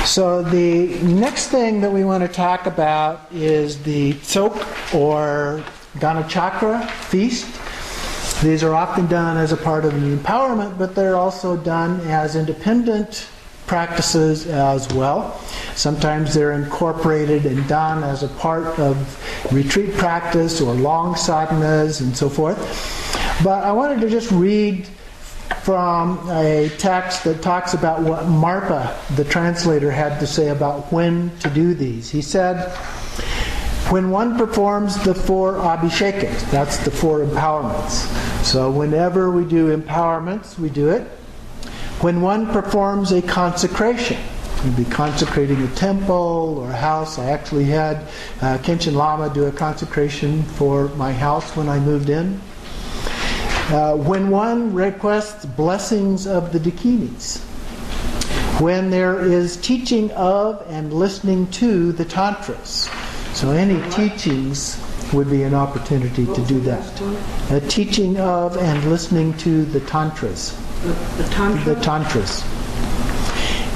So the next thing that we want to talk about is the Tsok or ganachakra feast. These are often done as a part of an empowerment, but they're also done as independent practices as well. Sometimes they're incorporated and done as a part of retreat practice or long sadhanas and so forth. But I wanted to just read from a text that talks about what Marpa, the translator, had to say about when to do these. He said, when one performs the 4 abhishekas, that's the 4 empowerments. So whenever we do empowerments, we do it. When one performs a consecration, we'd be consecrating a temple or a house. I actually had Kenshin Lama do a consecration for my house when I moved in. When one requests blessings of the dakinis. When there is teaching of and listening to the Tantras. So any teachings would be an opportunity to do that. A teaching of and listening to the Tantras. The Tantra? The Tantras.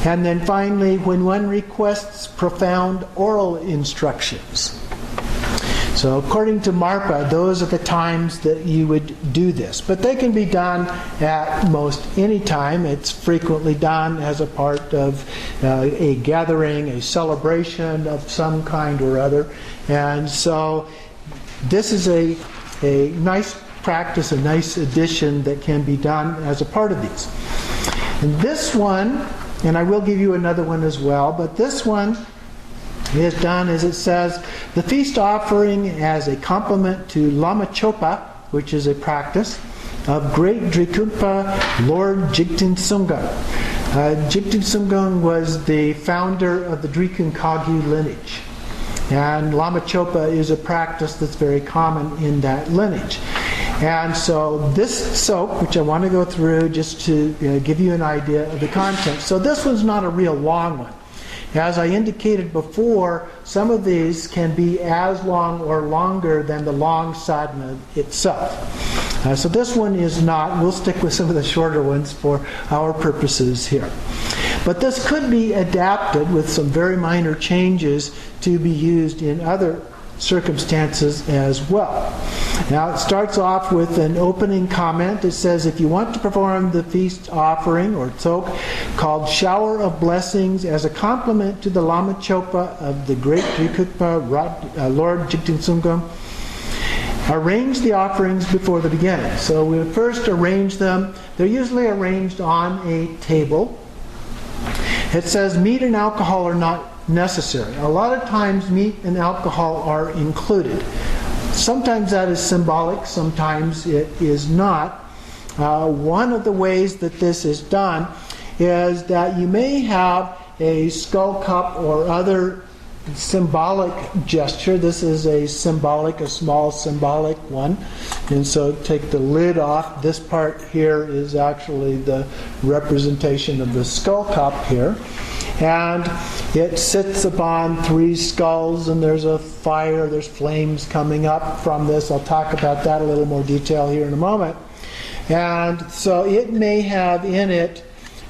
And then finally, when one requests profound oral instructions. So according to Marpa, those are the times that you would do this. But they can be done at most any time. It's frequently done as a part of a gathering, a celebration of some kind or other. And so this is a nice practice, a nice addition that can be done as a part of these. And this one, and I will give you another one as well, but this one is done as it says, the feast offering as a complement to Lama Chopa, which is a practice, of great Drikungpa Lord Jigten Sungam. Jigten Sungam was the founder of the Drikung Kagyu lineage. And Lama Chopa is a practice that's very common in that lineage. And so this Tsok, which I want to go through just to give you an idea of the content. So this one's not a real long one. As I indicated before, some of these can be as long or longer than the long sadhana itself. So this one is not. We'll stick with some of the shorter ones for our purposes here. But this could be adapted with some very minor changes to be used in other circumstances as well. Now it starts off with an opening comment. It says, if you want to perform the feast offering or Tsok called Shower of Blessings as a complement to the Lama Chopa of the great Drikungpa Lord Jigten Sungam, arrange the offerings before the beginning. So we first arrange them. They're usually arranged on a table. It says meat and alcohol are not necessary. A lot of times meat and alcohol are included. Sometimes that is symbolic, sometimes it is not. One of the ways that this is done is that you may have a skull cup or other symbolic gesture. This is a small symbolic one. And so take the lid off. This part here is actually the representation of the skull cup here. And it sits upon 3 skulls, and there's a fire, there's flames coming up from this. I'll talk about that a little more detail here in a moment. And so it may have in it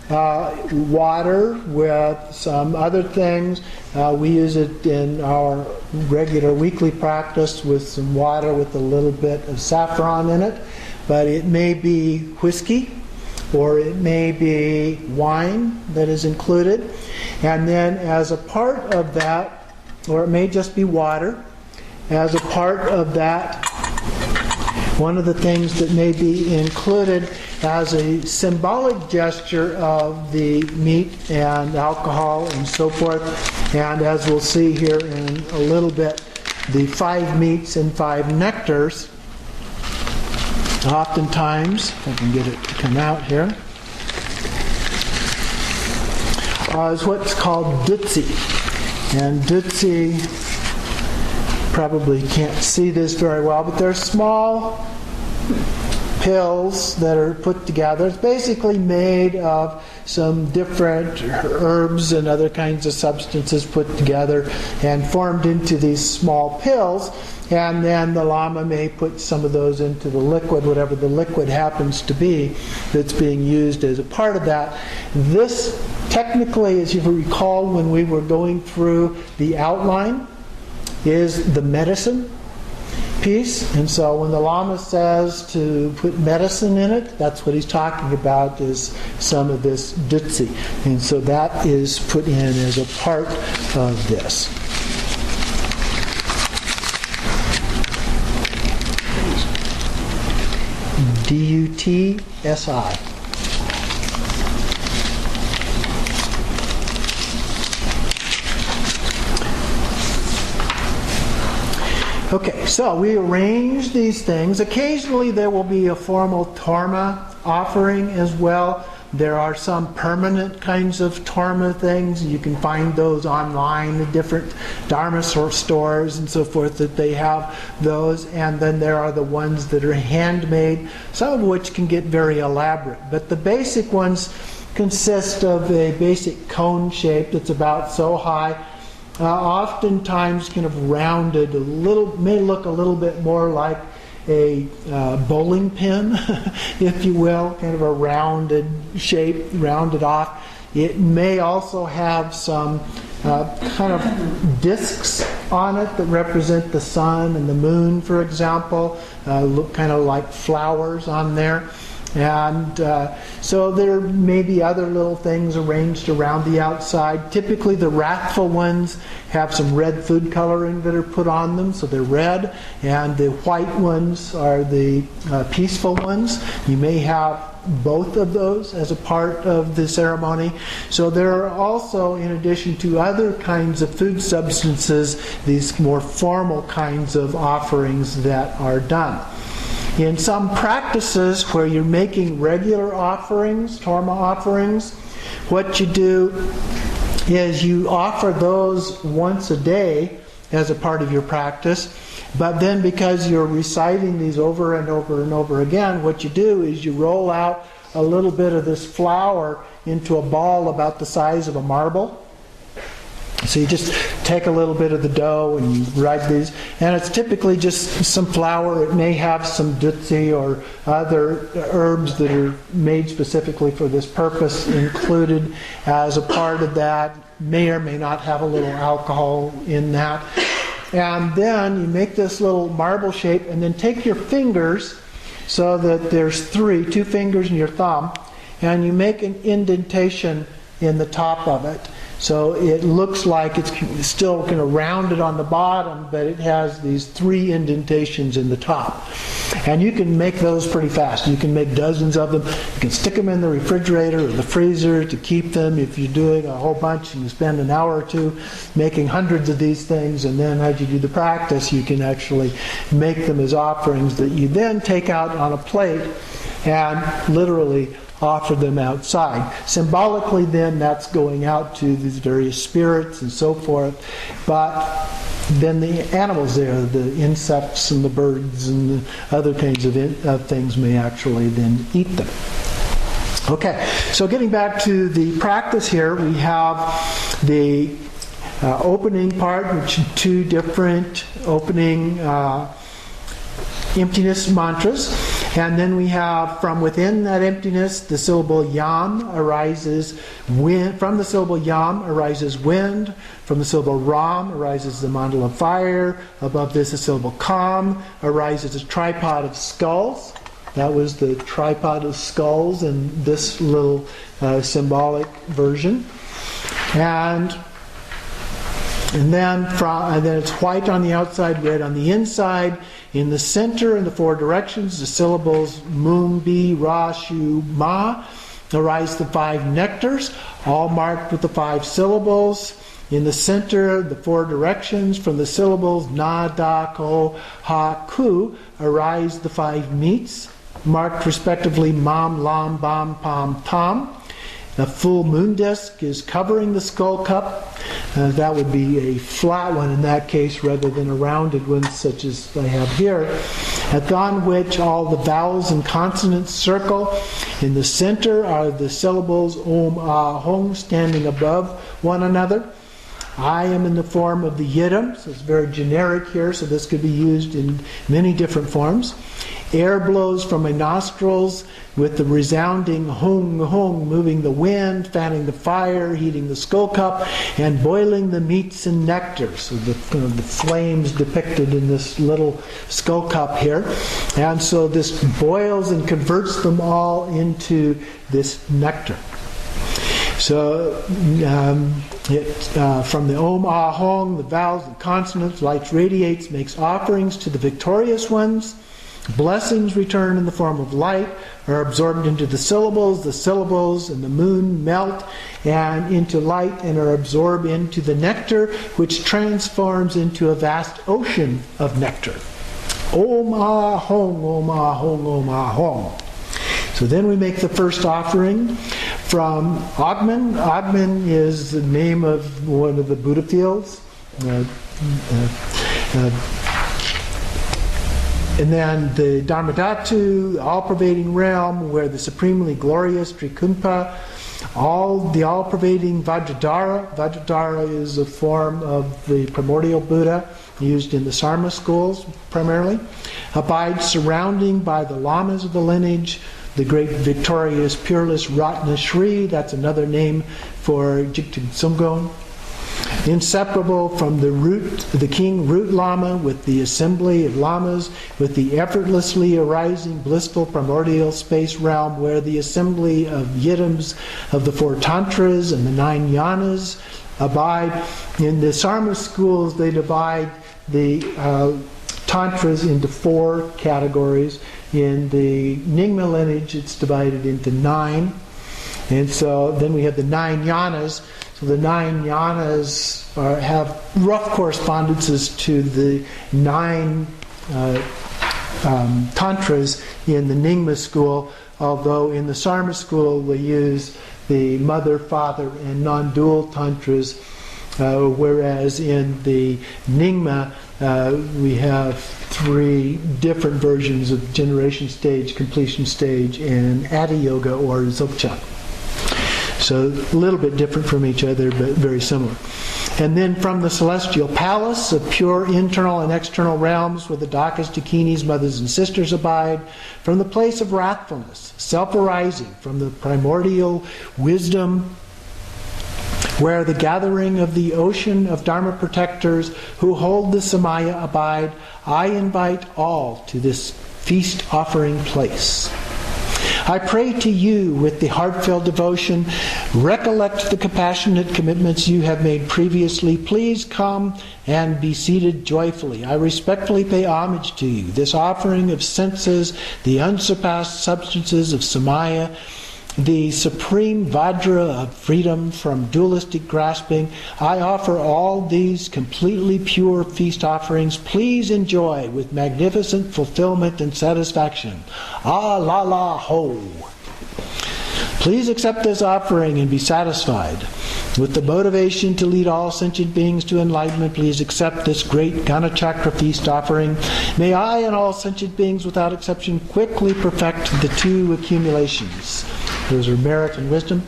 water with some other things. We use it in our regular weekly practice with some water with a little bit of saffron in it. But it may be whiskey, or it may be wine that is included. And then as a part of that, or it may just be water, as a part of that, one of the things that may be included as a symbolic gesture of the meat and alcohol and so forth, and as we'll see here in a little bit, the 5 meats and 5 nectars. Oftentimes, if I can get it to come out here, is what's called dutsi. And dutsi, probably can't see this very well, but they're small pills that are put together. It's basically made of some different herbs and other kinds of substances put together and formed into these small pills. And then the Lama may put some of those into the liquid, whatever the liquid happens to be that's being used as a part of that. This, technically, as you recall when we were going through the outline, is the medicine piece. And so when the Lama says to put medicine in it, that's what he's talking about, is some of this dutsi. And so that is put in as a part of this. D-U-T-S-I. Okay, so we arrange these things. Occasionally there will be a formal torma offering as well. There are some permanent kinds of torma things. You can find those online at different dharma stores and so forth that they have those. And then there are the ones that are handmade, some of which can get very elaborate. But the basic ones consist of a basic cone shape that's about so high. Oftentimes kind of rounded a little, may look a little bit more like a bowling pin, if you will, kind of a rounded shape, rounded off. It may also have some kind of discs on it that represent the sun and the moon, for example, look kind of like flowers on there. And so there may be other little things arranged around the outside. Typically the wrathful ones have some red food coloring that are put on them, so they're red. And the white ones are the peaceful ones. You may have both of those as a part of the ceremony. So there are also, in addition to other kinds of food substances, these more formal kinds of offerings that are done. In some practices where you're making regular offerings, torma offerings, what you do is you offer those once a day as a part of your practice. But then because you're reciting these over and over and over again, what you do is you roll out a little bit of this flour into a ball about the size of a marble. So you just take a little bit of the dough and you write these, and it's typically just some flour. It may have some dutsi or other herbs that are made specifically for this purpose included as a part of that. May or may not have a little alcohol in that. And then you make this little marble shape and then take your fingers, so that there's two fingers and your thumb, and you make an indentation in the top of it. So it looks like it's still kind of rounded on the bottom, but it has these 3 indentations in the top. And you can make those pretty fast. You can make dozens of them. You can stick them in the refrigerator or the freezer to keep them. If you're doing a whole bunch, you can spend an hour or two making hundreds of these things, and then as you do the practice, you can actually make them as offerings that you then take out on a plate and literally offer them outside. Symbolically then, that's going out to these various spirits and so forth. But then the animals there, the insects and the birds and the other kinds of things may actually then eat them. Okay, so getting back to the practice here, we have the opening part, which are 2 different opening emptiness mantras. And then we have, from within that emptiness, the syllable yam arises wind. From the syllable yam arises wind. From the syllable ram arises the mandala of fire. Above this, the syllable kam arises a tripod of skulls. That was the tripod of skulls in this little symbolic version. And then it's white on the outside, red on the inside. In the center, in the 4 directions, the syllables mum, bi, ra, shu, ma arise the 5 nectars, all marked with the 5 syllables. In the center, the 4 directions, from the syllables na, da, ko, ha, ku arise the 5 meats, marked respectively mam, lam, bam, pam, tam. The full moon disk is covering the skull cup. That would be a flat one in that case rather than a rounded one such as I have here. upon which all the vowels and consonants circle. In the center are the syllables Om, Ah, Hong standing above one another. I am in the form of the yidam, so it's very generic here, so this could be used in many different forms. Air blows from my nostrils with the resounding hong hong, moving the wind, fanning the fire, heating the skull cup, and boiling the meats and nectar. So the flames depicted in this little skull cup here. And so this boils and converts them all into this nectar. So from the Om, Ah, Hong, the vowels and consonants, light radiates, makes offerings to the victorious ones. Blessings return in the form of light, are absorbed into the syllables and the moon melt and into light and are absorbed into the nectar, which transforms into a vast ocean of nectar. Om, Ah, Hong, Om, Ah, Hong, Om, Ah, Hong. So then we make the first offering from Ogmen. Ogmen is the name of one of the Buddha fields. And then the Dharmadhatu, the all-pervading realm, where the supremely glorious Trikunpa, the all-pervading Vajradhara. Vajradhara is a form of the primordial Buddha, used in the Sarma schools primarily, abides surrounding by the lamas of the lineage, the great victorious Peerless Ratna Shri, that's another name for Jigten Sumgon. Inseparable from the king root lama, with the assembly of lamas, with the effortlessly arising blissful primordial space realm, where the assembly of yidams of the 4 tantras and the 9 yanas abide. In the Sarma schools, they divide the tantras into 4 categories. In the Nyingma lineage, it's divided into 9. And so then we have the 9 yanas. So the 9 yanas have rough correspondences to the 9 tantras in the Nyingma school, although in the Sarma school we use the mother, father, and non-dual tantras, whereas in the Nyingma we have 3 different versions of generation stage, completion stage, and Adi-yoga or Dzogchen. So a little bit different from each other, but very similar. And then from the celestial palace of pure internal and external realms, where the Dakas, Dakinis, mothers and sisters abide, from the place of wrathfulness, self-arising, from the primordial wisdom, where the gathering of the ocean of Dharma protectors who hold the Samaya abide, I invite all to this feast offering place. I pray to you with the heartfelt devotion. Recollect the compassionate commitments you have made previously. Please come and be seated joyfully. I respectfully pay homage to you. This offering of senses, the unsurpassed substances of Samaya, the supreme Vajra of freedom from dualistic grasping, I offer all these completely pure feast offerings. Please enjoy with magnificent fulfillment and satisfaction. Ah la la ho. Please accept this offering and be satisfied. With the motivation to lead all sentient beings to enlightenment, please accept this great ganachakra feast offering. May I and all sentient beings without exception quickly perfect the 2 accumulations. Those are merit and wisdom.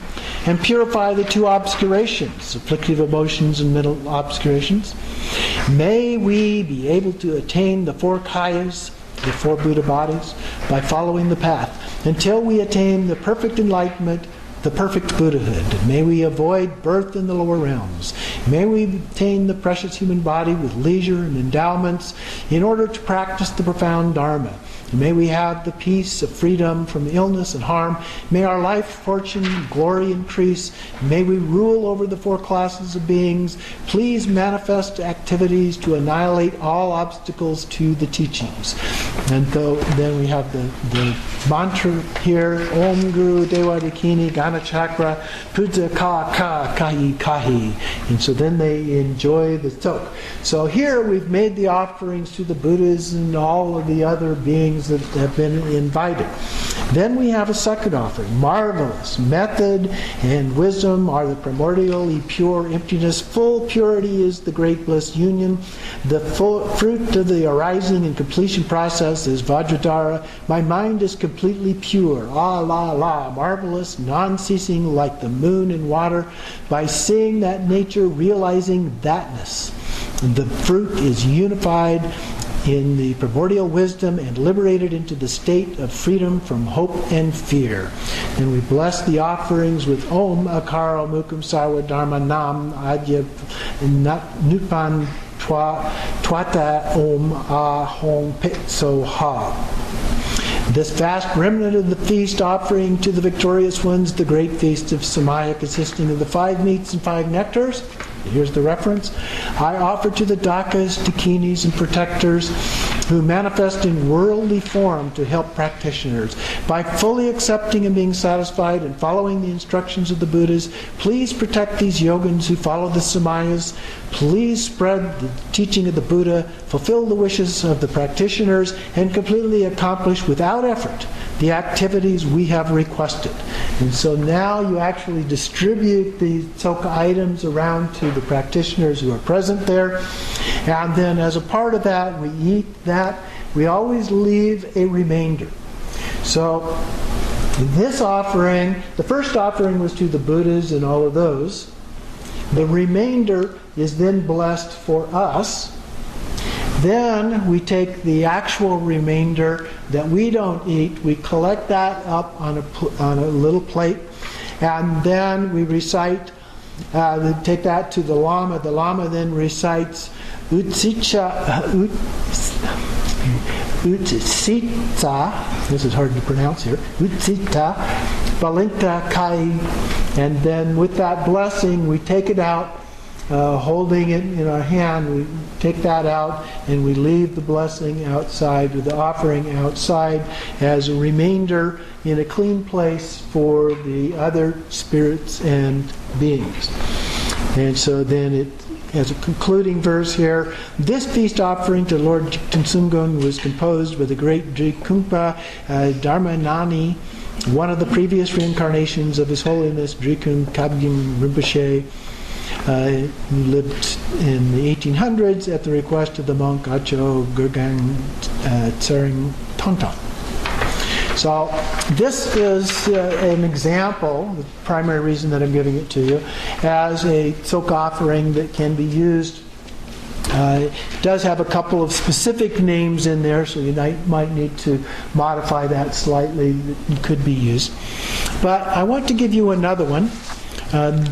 And purify the 2 obscurations, afflictive emotions and mental obscurations. May we be able to attain the 4 kayas, the 4 Buddha bodies, by following the path, until we attain the perfect enlightenment, the perfect Buddhahood. May we avoid birth in the lower realms. May we obtain the precious human body with leisure and endowments in order to practice the profound Dharma. May we have the peace of freedom from illness and harm. May our life, fortune, and glory increase. May we rule over the 4 classes of beings. Please manifest activities to annihilate all obstacles to the teachings. And then we have the mantra here, Om Guru Dewa Dakini Ganachakra Puja Ka Ka Kahi Kahi. And so then they enjoy the Tsok. So here we've made the offerings to the Buddhas and all of the other beings that have been invited. Then we have a second offering. Marvelous. Method and wisdom are the primordially pure emptiness. Full purity is the great bliss union. The full fruit of the arising and completion process is Vajradhara. My mind is completely pure. Ah, la, la. Marvelous, non-ceasing like the moon in water. By seeing that nature, realizing thatness. The fruit is unified in the primordial wisdom and liberated into the state of freedom from hope and fear. And we bless the offerings with Om Akaro Mukum Sarva Dharma Nam Adya Nupan Twata Om Ah Hong Pit So Ha. This vast remnant of the feast offering to the victorious ones, the great feast of Samaya, consisting of the 5 meats and 5 nectars. Here's the reference. I offer to the Dakas, Dakinis, and protectors who manifest in worldly form to help practitioners. By fully accepting and being satisfied and following the instructions of the Buddhas, please protect these yogins who follow the Samayas. Please spread the teaching of the Buddha, fulfill the wishes of the practitioners, and completely accomplish without effort the activities we have requested. And so now you actually distribute the Tsok items around to the practitioners who are present there. And then as a part of that, we eat that. We always leave a remainder. So this offering, the first offering was to the Buddhas and all of those. The remainder is then blessed for us. Then we take the actual remainder that we don't eat, we collect that up on a little plate, and then we recite, we take that to the Lama. The Lama then recites Utsita, this is hard to pronounce here, Utsita Balinta Kai, and then with that blessing we take it out, holding it in our hand, we take that out and we leave the blessing outside, or the offering outside, as a remainder in a clean place for the other spirits and beings. And so then it has a concluding verse here. This feast offering to Lord Jigten Sumgon was composed with the great Drikungpa Dharmanani, one of the previous reincarnations of His Holiness Drikung Kabgyum Rinpoche, who lived in the 1800s at the request of the monk Acho Gurgang Tsering Tonton. So this is an example, the primary reason that I'm giving it to you, as a Tsok offering that can be used. It does have a couple of specific names in there, so you might need to modify that slightly. It could be used. But I want to give you another one.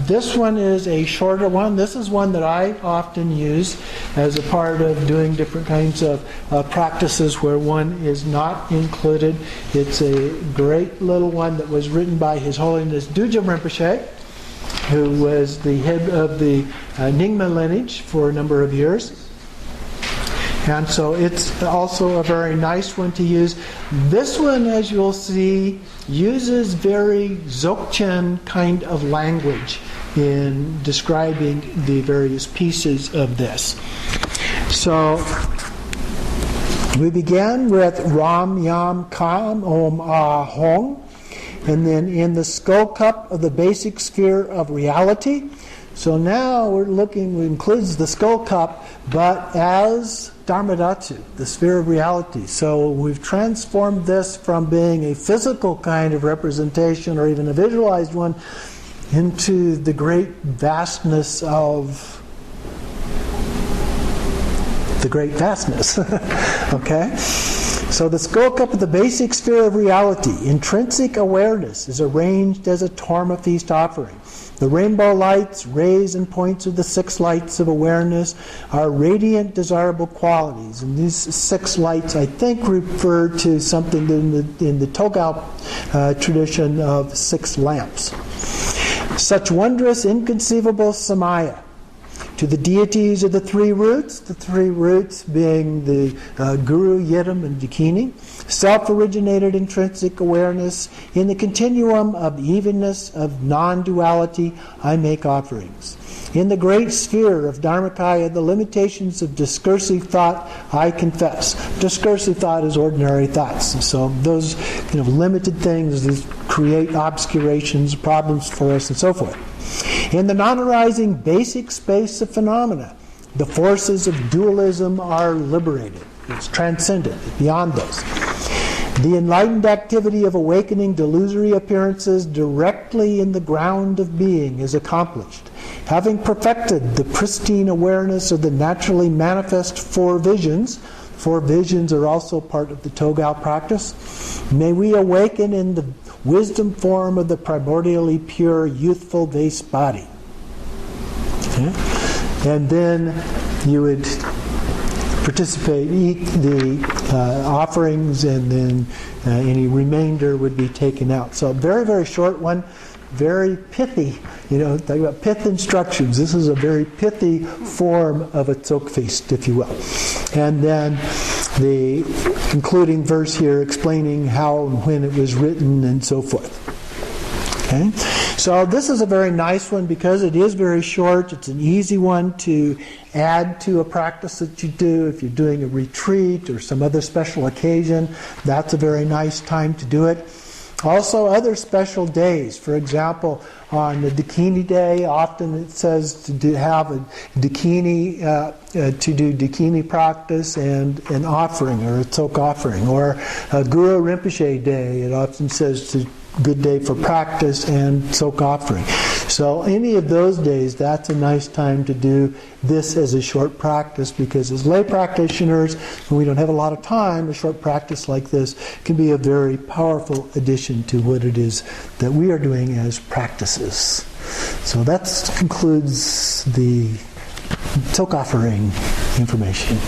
This one is a shorter one. This is one that I often use as a part of doing different kinds of practices where one is not included. It's a great little one that was written by His Holiness Dujam Rinpoche, who was the head of the Nyingma lineage for a number of years. And so it's also a very nice one to use. This one, as you'll see, uses very Dzogchen kind of language in describing the various pieces of this. So we began with Ram Yam Kam Om Ah Hong, and then in the skull cup of the basic sphere of reality. So now we're looking, it includes the skull cup, but as Dharmadhatu, the sphere of reality. So we've transformed this from being a physical kind of representation, or even a visualized one, into the great vastness of the great vastness. Okay? So the skull cup of the basic sphere of reality, intrinsic awareness, is arranged as a Torma feast offering. The rainbow lights, rays, and points of the 6 lights of awareness are radiant, desirable qualities. And these 6 lights, I think, refer to something in the Togao tradition of 6 lamps. Such wondrous, inconceivable samaya. To the deities of the 3 roots being the Guru, Yidam, and Dakini, self-originated intrinsic awareness, in the continuum of evenness of non-duality, I make offerings. In the great sphere of Dharmakaya, the limitations of discursive thought I confess. Discursive thought is ordinary thoughts. So those limited things that create obscurations, problems for us, and so forth. In the non-arising basic space of phenomena, the forces of dualism are liberated. It's transcendent, beyond those. The enlightened activity of awakening delusory appearances directly in the ground of being is accomplished. Having perfected the pristine awareness of the naturally manifest four visions are also part of the Togao practice, may we awaken in the wisdom form of the primordially pure, youthful base body. Okay? And then you would participate, eat the offerings, and then any remainder would be taken out. So very, very short one, very pithy. Talk about pith instructions. This is a very pithy form of a Tsok feast, if you will. And then the concluding verse here explaining how and when it was written and so forth. Okay? So this is a very nice one because it is very short. It's an easy one to add to a practice that you do. If you're doing a retreat or some other special occasion, that's a very nice time to do it. Also, other special days. For example, on the Dakini Day, often it says to have a Dakini, to do Dakini practice and an offering or a Tsok offering. Or a Guru Rinpoche Day, it often says to good day for practice and Tsok offering. So any of those days, that's a nice time to do this as a short practice, because as lay practitioners, when we don't have a lot of time, a short practice like this can be a very powerful addition to what it is that we are doing as practices. So that concludes the Tsok offering information.